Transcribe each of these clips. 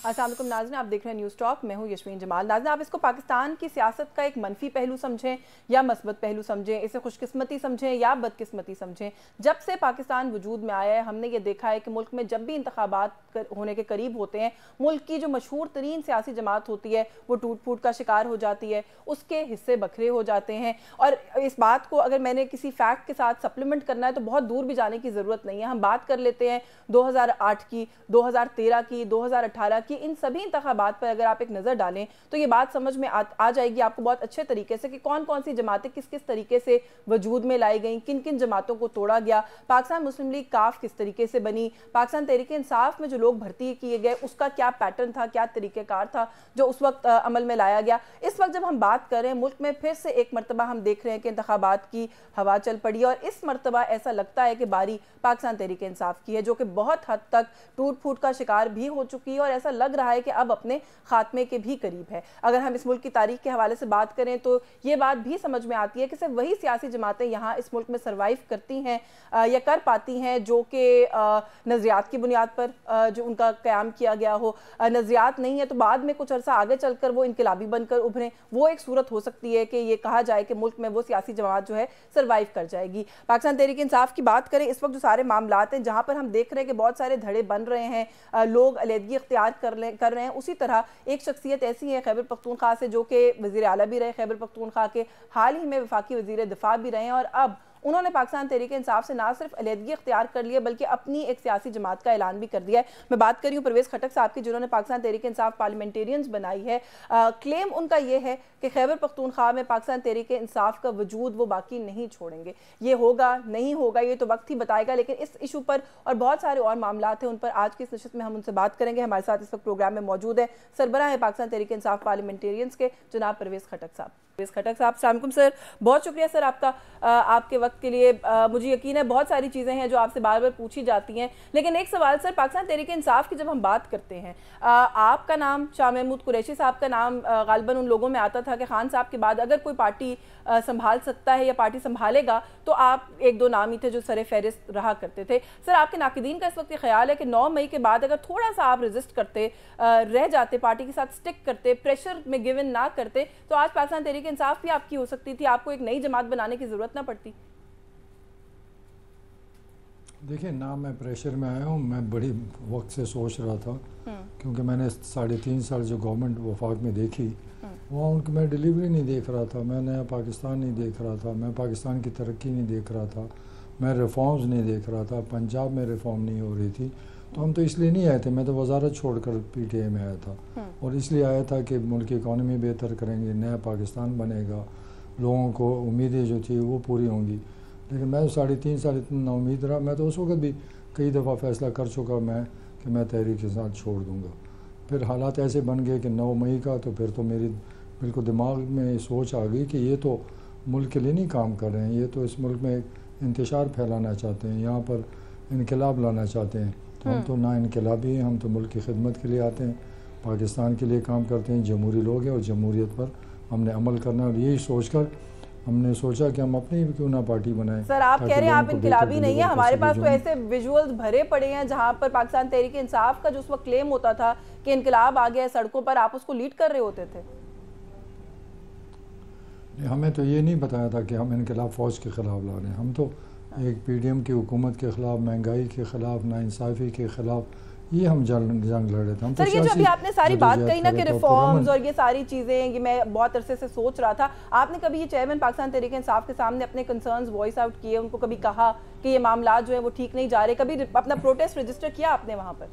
السلام علیکم ناظرین، آپ دیکھ رہے ہیں نیوز ٹاک، میں ہوں یشمین جمال۔ ناظرین، آپ اس کو پاکستان کی سیاست کا ایک منفی پہلو سمجھیں یا مثبت پہلو سمجھیں، اسے خوش قسمتی سمجھیں یا بدقسمتی سمجھیں، جب سے پاکستان وجود میں آیا ہے ہم نے یہ دیکھا ہے کہ ملک میں جب بھی انتخابات ہونے کے قریب ہوتے ہیں، ملک کی جو مشہور ترین سیاسی جماعت ہوتی ہے وہ ٹوٹ پھوٹ کا شکار ہو جاتی ہے، اس کے حصے بکھرے ہو جاتے ہیں۔ اور اس بات کو اگر میں نے کسی فیکٹ کے ساتھ سپلیمنٹ کرنا ہے تو بہت دور بھی جانے کی ضرورت نہیں ہے۔ ہم بات کر لیتے ہیں 2008 کی، 2013 کی، 2018 کی، ان سبھی انتخابات پر اگر آپ ایک نظر ڈالیں تو یہ بات سمجھ میں آ جائے گی آپ کو بہت اچھے طریقے سے کہ کون کون سی جماعتیں کس کس طریقے سے وجود میں لائی گئیں، کن کن جماعتوں کو توڑا گیا، پاکستان مسلم لیگ کاف کس طریقے سے بنی، پاکستان تحریک انصاف میں جو لوگ بھرتی کیے گئے اس کا کیا پیٹرن تھا، کیا طریقہ کار تھا جو اس وقت عمل میں لایا گیا۔ اس وقت جب ہم بات کر رہے ہیں ملک میں پھر سے ایک مرتبہ ہم دیکھ رہے ہیں کہ انتخابات کی ہوا چل پڑی اور اس مرتبہ ایسا لگتا ہے کہ باری پاکستان تحریک انصاف کی ہے، جو کہ بہت حد تک ٹوٹ پھوٹ کا شکار بھی ہو چکی ہے اور ایسا لگ رہا ہے کہ اب اپنے خاتمے کے بھی قریب ہے۔ اگر ہم اس ملک کی تاریخ کے حوالے سے بات کریں تو یہ بات بھی سمجھ میں آتی ہے کہ صرف وہی سیاسی جماعتیں یہاں اس ملک میں سروائیو کرتی ہیں یا کر پاتی ہیں جو کہ نظریات کی بنیاد پر جو ان کا قیام کیا گیا ہو۔ نظریات نہیں ہے تو بعد میں کچھ عرصہ آگے چل کر وہ انقلابی بن کر ابھریں، وہ ایک صورت ہو سکتی ہے کہ یہ کہا جائے کہ ملک میں وہ سیاسی جماعت جو ہے سروائیو کر جائے گی۔ پاکستان تحریک انصاف کی بات کریں، اس وقت جو سارے معاملات ہیں جہاں پر ہم دیکھ رہے ہیں کہ بہت سارے دھڑے بن رہے ہیں، لوگ علیحدگی اختیار کر رہے ہیں، اسی طرح ایک شخصیت ایسی ہے خیبر پختونخوا سے جو کہ وزیر اعلیٰ بھی رہے خیبر پختونخوا کے، حال ہی میں وفاقی وزیر دفاع بھی رہے ہیں اور اب انہوں نے پاکستان تحریک انصاف سے نہ صرف علیحدگی اختیار کر لی ہے بلکہ اپنی ایک سیاسی جماعت کا اعلان بھی کر دیا ہے۔ میں بات کر رہی ہوں پرویز خٹک صاحب کی، جنہوں نے پاکستان تحریک انصاف پارلیمنٹیرینز بنائی ہے۔ کلیم ان کا یہ ہے کہ خیبر پختونخوا میں پاکستان تحریک انصاف کا وجود وہ باقی نہیں چھوڑیں گے۔ یہ ہوگا نہیں ہوگا یہ تو وقت ہی بتائے گا، لیکن اس ایشو پر اور بہت سارے اور معاملات ہیں ان پر آج کی اس نشست میں ہم ان سے بات کریں گے۔ ہمارے ساتھ اس وقت پروگرام میں موجود ہے سربراہ ہے پاکستان تحریک انصاف پارلیمنٹیرینز کے جناب پرویز خٹک صاحب۔ پرویز خٹک صاحب السلام علیکم سر، بہت شکریہ سر آپ کا آپ کے وقت کے لیے۔ مجھے یقین ہے بہت ساری چیزیں ہیں جو آپ سے بار بار پوچھی جاتی ہیں، لیکن ایک سوال سر، پاکستان تحریک انصاف کی جب ہم بات کرتے ہیں، آپ کا نام، شاہ محمود قریشی صاحب کا نام غالباً ان لوگوں میں آتا تھا کہ خان صاحب کے بعد اگر کوئی پارٹی سنبھال سکتا ہے یا پارٹی سنبھالے گا تو آپ ایک دو نام ہی تھے جو سر فہرست رہا کرتے تھے۔ سر آپ کے ناقدین کا اس وقت یہ خیال ہے کہ 9 مئی کے بعد اگر تھوڑا سا آپ ریزسٹ کرتے، رہ جاتے، پارٹی کے ساتھ سٹک کرتے، پریشر میں گیو ان نہ کرتے تو آج پاکستان تحریک انصاف بھی آپ کی ہو سکتی تھی، آپ کو ایک نئی جماعت بنانے کی ضرورت نہ پڑتی۔ دیکھیں نہ میں پریشر میں آیا ہوں، میں بڑی وقت سے سوچ رہا تھا کیونکہ میں نے 3.5 سال جو گورنمنٹ وفاق میں دیکھی وہاں ان کی میں ڈیلیوری نہیں دیکھ رہا تھا، میں نیا پاکستان نہیں دیکھ رہا تھا، میں پاکستان کی ترقی نہیں دیکھ رہا تھا، میں ریفارمز نہیں دیکھ رہا تھا، پنجاب میں ریفارم نہیں ہو رہی تھی، تو ہم تو اس لیے نہیں آئے تھے، میں تو وزارت چھوڑ کر پی ٹی آئی میں آیا تھا اور اس لیے آیا تھا کہ ملک کی اکانومی بہتر کریں گے، نیا پاکستان بنے گا، لوگوں کو امیدیں جو تھی وہ پوری ہوں گی۔ لیکن میں 3.5 سال اتنا نا امید رہا، میں تو اس وقت بھی کئی دفعہ فیصلہ کر چکا کہ میں تحریک کے ساتھ چھوڑ دوں گا۔ پھر حالات ایسے بن گئے کہ 9 مئی کا تو پھر تو میری بالکل دماغ میں سوچ آ گئی کہ یہ تو ملک کے لیے نہیں کام کر رہے ہیں، یہ تو اس ملک میں انتشار پھیلانا چاہتے ہیں، یہاں پر انقلاب لانا چاہتے ہیں۔ تو ہم تو نا انقلابی ہیں، ہم تو ملک کی خدمت کے لیے آتے ہیں، پاکستان کے لیے کام کرتے ہیں، جمہوری لوگ ہیں اور جمہوریت پر ہم نے عمل کرنا ہے اور یہی سوچ کر ہم نے سوچا کہ ہم اپنی کیوں نہ پارٹی بنائیں۔ سر آپ کہہ رہے ہیں آپ انقلابی نہیں ہیں، ہمارے پاس تو ایسے ویژولز بھرے پڑے ہیں جہاں پر پاکستان تحریک انصاف کا جو اس وقت کلیم ہوتا تھا کہ انقلاب آ گیا ہے سڑکوں پر، آپ اس کو لیڈ کر رہے ہوتے تھے۔ ہمیں تو یہ نہیں بتایا تھا کہ ہم انقلاب فوج کے خلاف لا رہے ہیں، ہم تو ایک پی ڈی ایم کی حکومت کے خلاف، مہنگائی کے خلاف، ناانصافی کے خلاف یہ ہم جنگ لڑ رہے تھے۔ سر یہ جو ابھی آپ نے ساری بات کہی نا کہ ریفارمز اور یہ ساری چیزیں، یہ میں بہت عرصے سے سوچ رہا تھا، آپ نے کبھی یہ چیئرمین پاکستان تحریک انصاف کے سامنے اپنے کنسرنز وائس آؤٹ کیے، ان کو کبھی کہا کہ یہ معاملات جو ہیں وہ ٹھیک نہیں جا رہے، کبھی اپنا پروٹیسٹ رجسٹر کیا آپ نے وہاں پر؟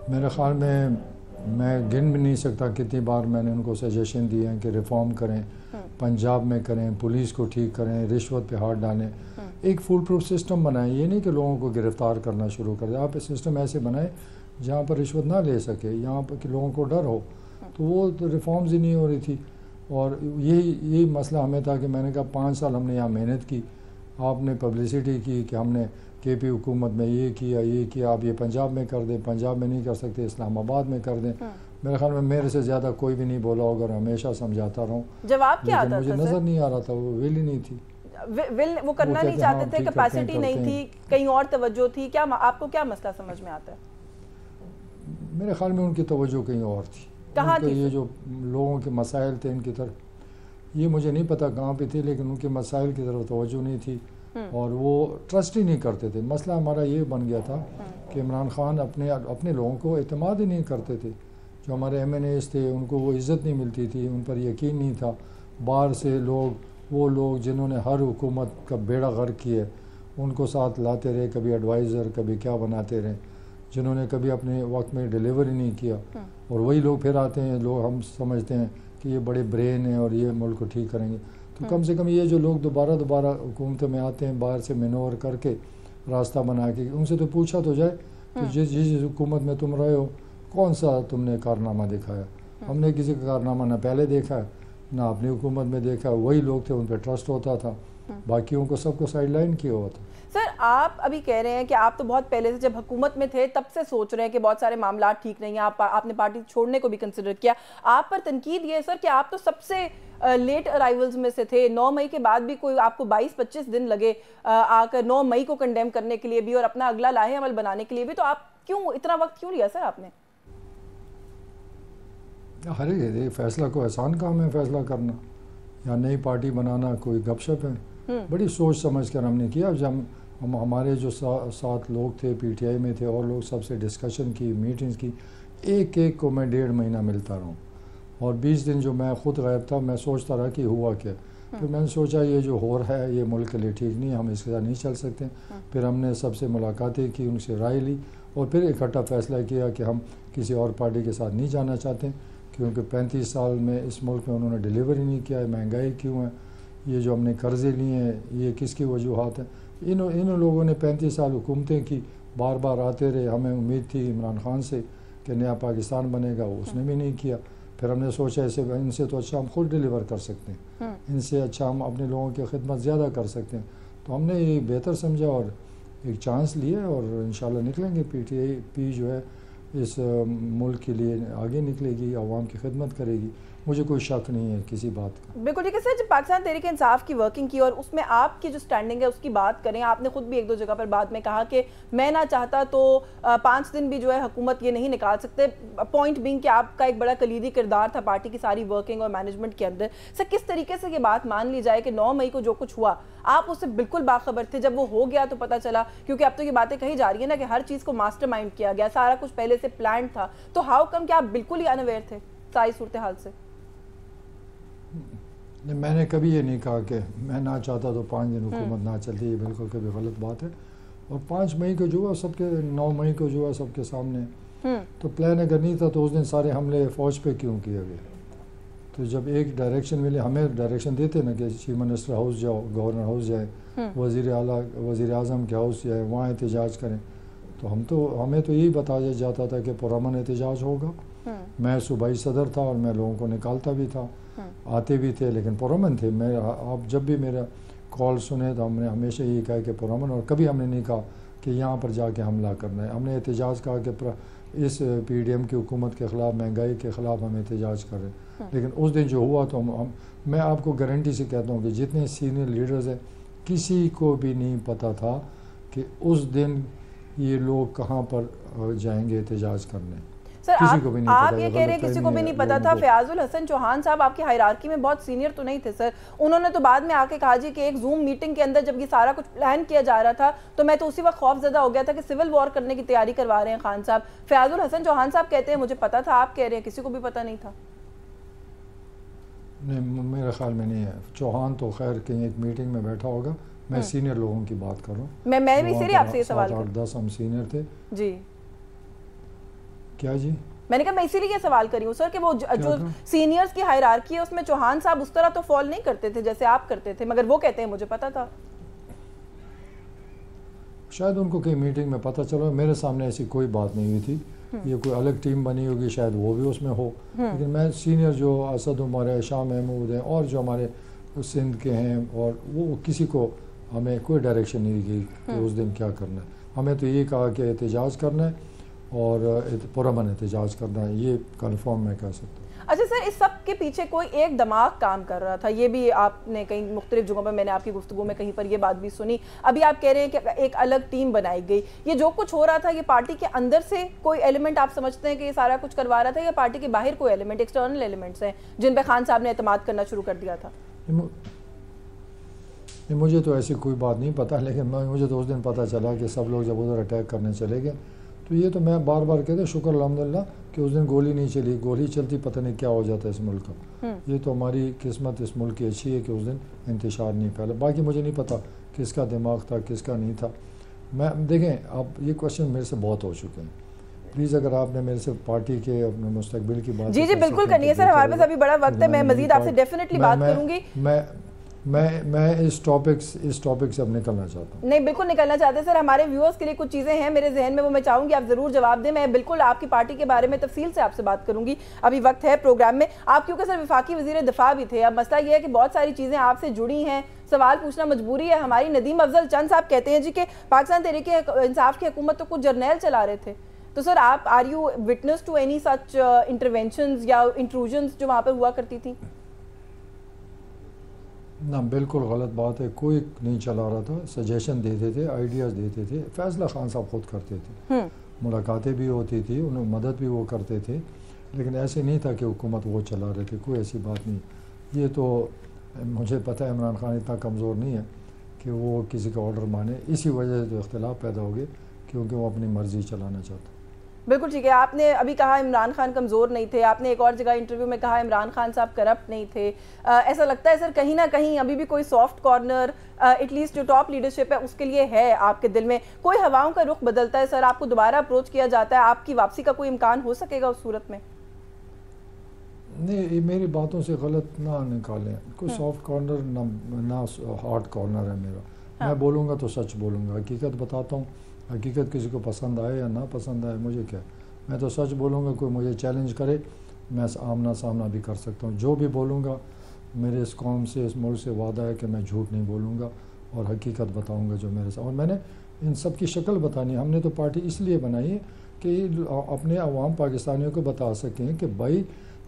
میرے خیال میں گن بھی نہیں سکتا کتنی بار میں نے ان کو سجیشن دیے ہیں کہ ریفارم کریں، پنجاب میں کریں، پولیس کو ٹھیک کریں، رشوت پہ ہاتھ ڈالیں، ایک فول پروف سسٹم بنائیں، یہ نہیں کہ لوگوں کو گرفتار کرنا شروع کر دیں، آپ سسٹم ایسے بنائیں جہاں پر رشوت نہ لے سکے، یہاں پر کہ لوگوں کو ڈر ہو، تو وہ تو ریفارمز ہی نہیں ہو رہی تھی اور یہی مسئلہ ہمیں تھا کہ میں نے کہا 5 سال ہم نے یہاں محنت کی، آپ نے پبلسٹی کی کہ ہم نے کے پی حکومت میں یہ کیا، آپ یہ پنجاب میں کر دیں، پنجاب میں نہیں کر سکتے اسلام آباد میں کر دیں۔ میرے خیال میں میرے سے زیادہ کوئی بھی نہیں بولا ہوگا، ہمیشہ سمجھاتا رہوں، جواب کیا آتا تھا؟ مجھے نظر نہیں آ رہا تھا، وہ ویل ہی نہیں تھی، وہ کرنا نہیں چاہتے تھے، کیپیسٹی نہیں تھی، کہیں اور توجہ تھی، کیا آپ کو کیا مسئلہ سمجھ میں آتا ہے؟ میرے خیال میں ان کی توجہ کہیں اور تھی. کہاں تھی؟ یہ جو لوگوں کے مسائل تھے ان کی طرف، یہ مجھے نہیں پتا کہاں پہ تھی، لیکن ان کے مسائل کی طرف توجہ نہیں تھی اور وہ ٹرسٹ ہی نہیں کرتے تھے. مسئلہ ہمارا یہ بن گیا تھا کہ عمران خان اپنے لوگوں کو اعتماد ہی نہیں کرتے تھے. جو ہمارے ایم این ایز تھے ان کو وہ عزت نہیں ملتی تھی، ان پر یقین نہیں تھا. باہر سے وہ لوگ جنہوں نے ہر حکومت کا بیڑا غرق کیا ان کو ساتھ لاتے رہے، کبھی ایڈوائزر کبھی کیا بناتے رہے، جنہوں نے کبھی اپنے وقت میں ڈیلیوری نہیں کیا. اور وہی لوگ پھر آتے ہیں، لوگ ہم سمجھتے ہیں کہ یہ بڑے برین ہیں اور یہ ملک کو ٹھیک کریں گے. تو کم سے کم یہ جو لوگ دوبارہ حکومت میں آتے ہیں باہر سے مینور کر کے راستہ بنا کے، ان سے تو پوچھا تو جائے کہ جس حکومت میں تم رہے ہو کون سا تم نے کارنامہ دکھایا. ہم نے کسی کا کارنامہ نہ پہلے دیکھا ہے نہ اپنی حکومت میں دیکھا. وہی لوگ تھے، ان پہ ٹرسٹ ہوتا تھا، باقیوں کو سب کو سائڈ لائن کیا ہوا تھا. سر آپ ابھی کہہ رہے ہیں کہ آپ تو بہت پہلے سے جب حکومت میں تھے تب سے سوچ رہے ہیں کہ بہت سارے معاملات ٹھیک نہیں ہیں، آپ نے پارٹی چھوڑنے کو بھی کنسیڈر کیا. آپ پر تنقید یہ ہے سر کہ آپ تو سب سے لیٹ ارائیولز میں سے تھے. 9 مئی کے بعد بھی کوئی آپ کو 22-25 دن لگے آ کر 9 مئی کو کنڈیم کرنے کے لیے بھی اور اپنا اگلا لاہے عمل بنانے کے لیے بھی. تو آپ کیوں اتنا وقت کیوں لیا سر آپ نے؟ ارے فیصلہ کو آسان کام ہے فیصلہ کرنا یا نئی پارٹی بنانا، کوئی گپ شپ ہے. بڑی سوچ سمجھ کر ہم نے کیا. جب ہمارے جو 7 لوگ تھے پی ٹی آئی میں تھے اور لوگ سب سے ڈسکشن کی، میٹنگز کی، ایک کو میں 1.5 مہینہ ملتا رہا ہوں اور 20 دن جو میں خود غائب تھا میں سوچتا رہا کہ ہوا کیا. پھر میں نے سوچا یہ جو ہو رہا ہے یہ ملک کے لیے ٹھیک نہیں ہے، ہم اس کے ساتھ نہیں چل سکتے. پھر ہم نے سب سے ملاقاتیں کی، ان سے رائے لی اور پھر اکٹھا فیصلہ کیا کہ ہم کسی اور پارٹی کے ساتھ نہیں جانا چاہتے کیونکہ 35 سال میں اس ملک میں انہوں نے ڈیلیوری نہیں کیا ہے. مہنگائی کیوں ہے، یہ جو ہم نے قرضے لیے ہیں یہ کس کی وجوہات ہیں. ان لوگوں نے 35 سال حکومتیں کی، بار بار آتے رہے. ہمیں امید تھی عمران خان سے کہ نیا پاکستان بنے گا، اس نے بھی نہیں کیا. پھر ہم نے سوچا ان سے تو اچھا ہم خود ڈیلیور کر سکتے ہیں، ان سے اچھا ہم اپنے لوگوں کی خدمت زیادہ کر سکتے ہیں. تو ہم نے یہ بہتر سمجھا اور ایک چانس لیا اور انشاءاللہ نکلیں گے. پی ٹی آئی پی جو ہے اس ملک کے لیے آگے نکلے گی، عوام کی خدمت کرے گی. مجھے کوئی شک نہیں ہے کسی بات کا. بالکل ٹھیک ہے سر. جب پاکستان تحریک انصاف کی ورکنگ کی اور اس میں آپ کی جو سٹینڈنگ ہے اس کی بات کریں، آپ نے خود بھی 1-2 جگہ پر بعد میں کہا کہ میں نہ چاہتا تو 5 دن بھی جو ہے حکومت یہ نہیں نکال سکتے. پوائنٹ بینگ کہ آپ کا ایک بڑا کلیدی کردار تھا پارٹی کی ساری ورکنگ اور مینجمنٹ کے اندر. سر کس طریقے سے یہ بات مان لی جائے کہ 9 مئی کو جو کچھ ہوا آپ اس سے بالکل باخبر تھے؟ جب وہ ہو گیا تو پتہ چلا، کیونکہ اب تو یہ باتیں کہی جا رہی ہیں نا کہ ہر چیز کو ماسٹر مائنڈ کیا گیا، سارا کچھ پہلے سے پلان تھا. تو ہاؤ کم کہ آپ بالکل ہی انویئر تھے ساری صورتحال سے؟ میں نے کبھی یہ نہیں کہا کہ میں نہ چاہتا تو 5 دن حکومت نہ چلتی. یہ بالکل کبھی غلط بات ہے. اور 5 مئی کو جو ہوا سب کے، 9 مئی کو جو ہوا سب کے سامنے. تو پلان اگر نہیں تھا تو اس دن سارے حملے فوج پہ کیوں کیے گئے؟ تو جب ایک ڈائریکشن ملے، ہمیں ڈائریکشن دیتے نا کہ چیف منسٹر ہاؤس جاؤ، گورنر ہاؤس جائے، وزیر اعظم کے ہاؤس جائے، وہاں احتجاج کریں. تو ہمیں تو یہی بتایا جاتا تھا کہ پرامن احتجاج ہوگا. میں صوبائی صدر تھا اور میں لوگوں کو نکالتا بھی تھا، آتے بھی تھے، لیکن پرامن تھے. آپ جب بھی میرا کال سنے تو ہم نے ہمیشہ یہی کہا کہ پرامن، اور کبھی ہم نے نہیں کہا کہ یہاں پر جا کے حملہ کرنا ہے. ہم نے احتجاج کہا کہ اس پی ڈی ایم کی حکومت کے خلاف، مہنگائی کے خلاف ہم احتجاج کر رہے ہیں. لیکن اس دن جو ہوا تو میں آپ کو گارنٹی سے کہتا ہوں کہ جتنے سینئر لیڈرز ہیں کسی کو بھی نہیں پتہ تھا کہ اس دن یہ لوگ کہاں پر جائیں گے احتجاج کرنے. سر آپ یہ کہہ رہے ہیں کسی کو بھی نہیں پتا تھا. فیاض الحسن چوہان صاحب آپ کی ہائرارکی میں بہت سینئر تو نہیں تھے سر. انہوں نے تو بعد میں آ کے کہا جی کہ ایک زوم میٹنگ کے اندر جب یہ سارا کچھ پلان کیا جا رہا تھا تو میں تو اسی وقت خوف زدہ ہو گیا تھا کہ سول وار کرنے کی تیاری کروا رہے ہیں خان صاحب. فیاض الحسن چوہان صاحب کہتے ہیں مجھے پتا تھا، آپ کہہ رہے ہیں کسی کو بھی پتا نہیں تھا. نہیں، میرے خیال میں نہیں ہے. چوہان تو خیر کہیں ایک میٹنگ میں بیٹھا ہوگا. میں سینئر لوگوں کی بات کر رہا ہوں. میں بھی سیری آپ سے یہ سوال 7-8-10 ہم سینئر تھے. جی کیا جی؟ میں نے کہا میں اسی لیے یہ سوال کری ہوں سر کہ وہ جو سینئرز کی ہائرارکی ہے اس میں چوہان صاحب اس طرح تو فال نہیں کرتے تھے جیسے آپ کرتے تھے، مگر وہ کہتے ہیں مجھے پتا تھا. شاید ان کو کہیں میٹنگ میں پتہ چلا. میرے سامنے ایسی کوئی بات نہیں ہوئی تھی. یہ کوئی الگ ٹیم بنی ہوگی، شاید وہ بھی اس میں ہو. لیکن میں سینئر جو اسد عمر ہے، شاہ محمود ہیں اور جو ہمارے سندھ کے ہیں، اور وہ کسی کو ہمیں کوئی ڈائریکشن نہیں دی گئی کہ اس دن کیا کرنا ہے. ہمیں تو یہ کہا کہ احتجاج کرنا ہے اور پرامن احتجاج کرنا ہے، یہ کنفرم میں کہہ سکتا ہوں۔ اچھا سر، اس سب کے پیچھے کوئی ایک دماغ کام کر رہا تھا، یہ بھی آپ نے کئی مختلف جگہوں پر، میں نے آپ کی گفتگو میں کہیں پر یہ بات بھی سنی، ابھی آپ کہہ رہے ہیں کہ ایک الگ ٹیم بنائی گئی، یہ جو کچھ ہو رہا تھا یہ پارٹی کے اندر سے کوئی ایلیمنٹ آپ سمجھتے ہیں کہ یہ سارا کچھ کروا رہا تھا، یا پارٹی کے باہر کوئی ایلیمنٹ، ایکسٹرنل ایلیمنٹس ہیں جن پہ خان صاحب نے اعتماد کرنا شروع کر دیا تھا؟ مجھے تو ایسی کوئی بات نہیں پتہ، لیکن مجھے تو اس دن پتہ چلا کہ سب لوگ جب ادھر اٹیک کرنے چلے گئے، تو یہ تو میں بار بار کہتے شکر الحمدللہ کہ اس دن گولی نہیں چلی، گولی چلتی پتہ نہیں کیا ہو جاتا اس ملک کا۔ یہ تو ہماری قسمت اس ملک کی اچھی ہے کہ اس دن انتشار نہیں پھیلا، باقی مجھے نہیں پتہ کس کا دماغ تھا کس کا نہیں تھا۔ میں دیکھیں اب یہ کوشچن میرے سے بہت ہو چکے ہیں، پلیز اگر آپ نے میرے سے پارٹی کے اپنے مستقبل کی بات جی بالکل کرنی ہے سر، ہمارے پاس ابھی بڑا وقت ہے، میں مزید آپ سے ڈیفینیٹلی بات کروں گی۔ میں اس ٹاپک سے اب نکلنا چاہتا ہوں۔ نہیں بالکل نکلنا چاہتے سر، ہمارے ویورز کے لیے کچھ چیزیں ہیں میرے ذہن میں، وہ میں چاہوں گی آپ ضرور جواب دیں، میں بالکل آپ کی پارٹی کے بارے میں تفصیل سے آپ سے بات کروں گی، ابھی وقت ہے پروگرام میں۔ آپ کیونکہ سر وفاقی وزیر دفاع بھی تھے، اب مسئلہ یہ ہے کہ بہت ساری چیزیں آپ سے جڑی ہیں، سوال پوچھنا مجبوری ہے ہماری۔ ندیم افضل چند صاحب کہتے ہیں جی کہ پاکستان تحریک انصاف کی حکومت تو کچھ جرنیل چلا رہے تھے، تو سر آپ are you witness to any such interventions یا انٹروژنز جو وہاں پر ہوا کرتی تھی؟ نہ بالکل غلط بات ہے، کوئی نہیں چلا رہا تھا، سجیشن دیتے تھے، آئیڈیاز دیتے تھے، فیصلہ خان صاحب خود کرتے تھے، ملاقاتیں بھی ہوتی تھی، انہیں مدد بھی وہ کرتے تھے، لیکن ایسے نہیں تھا کہ حکومت وہ چلا رہے تھے، کوئی ایسی بات نہیں۔ یہ تو مجھے پتہ ہے عمران خان اتنا کمزور نہیں ہے کہ وہ کسی کا آرڈر مانے، اسی وجہ سے تو اختلاف پیدا ہو گئے کیونکہ وہ اپنی مرضی چلانا چاہتا۔ بالکل ٹھیک ہے، آپ نے ابھی کہا عمران خان کمزور نہیں تھے، آپ نے ایک اور جگہ انٹرویو میں کہا عمران خان صاحب کرپٹ نہیں تھے، ایسا لگتا ہے سر کہیں نہ کہیں ابھی بھی کوئی سافٹ کارنر ایٹ لیسٹ جو ٹاپ لیڈرشپ ہے اس کے لیے ہے آپ کے دل میں؟ کوئی ہواؤں کا رخ بدلتا ہے سر، آپ کو دوبارہ اپروچ کیا جاتا ہے، آپ کی واپسی کا کوئی امکان ہو سکے گا اس صورت میں؟ نہیں، میری باتوں سے غلط نہ نکالیں، کوئی سافٹ کارنر نہ ہارڈ کارنر ہے میرا، میں بولوں گا تو سچ بولوں گا، حقیقت بتاتا ہوں، حقیقت کسی کو پسند آئے یا نہ پسند آئے مجھے کیا، میں تو سچ بولوں گا، کوئی مجھے چیلنج کرے میں آمنا سامنا بھی کر سکتا ہوں، جو بھی بولوں گا میرے اس قوم سے اس ملک سے وعدہ ہے کہ میں جھوٹ نہیں بولوں گا اور حقیقت بتاؤں گا جو میرے ساتھ، اور میں نے ان سب کی شکل بتانی ہے، ہم نے تو پارٹی اس لیے بنائی ہے کہ اپنے عوام پاکستانیوں کو بتا سکیں کہ بھائی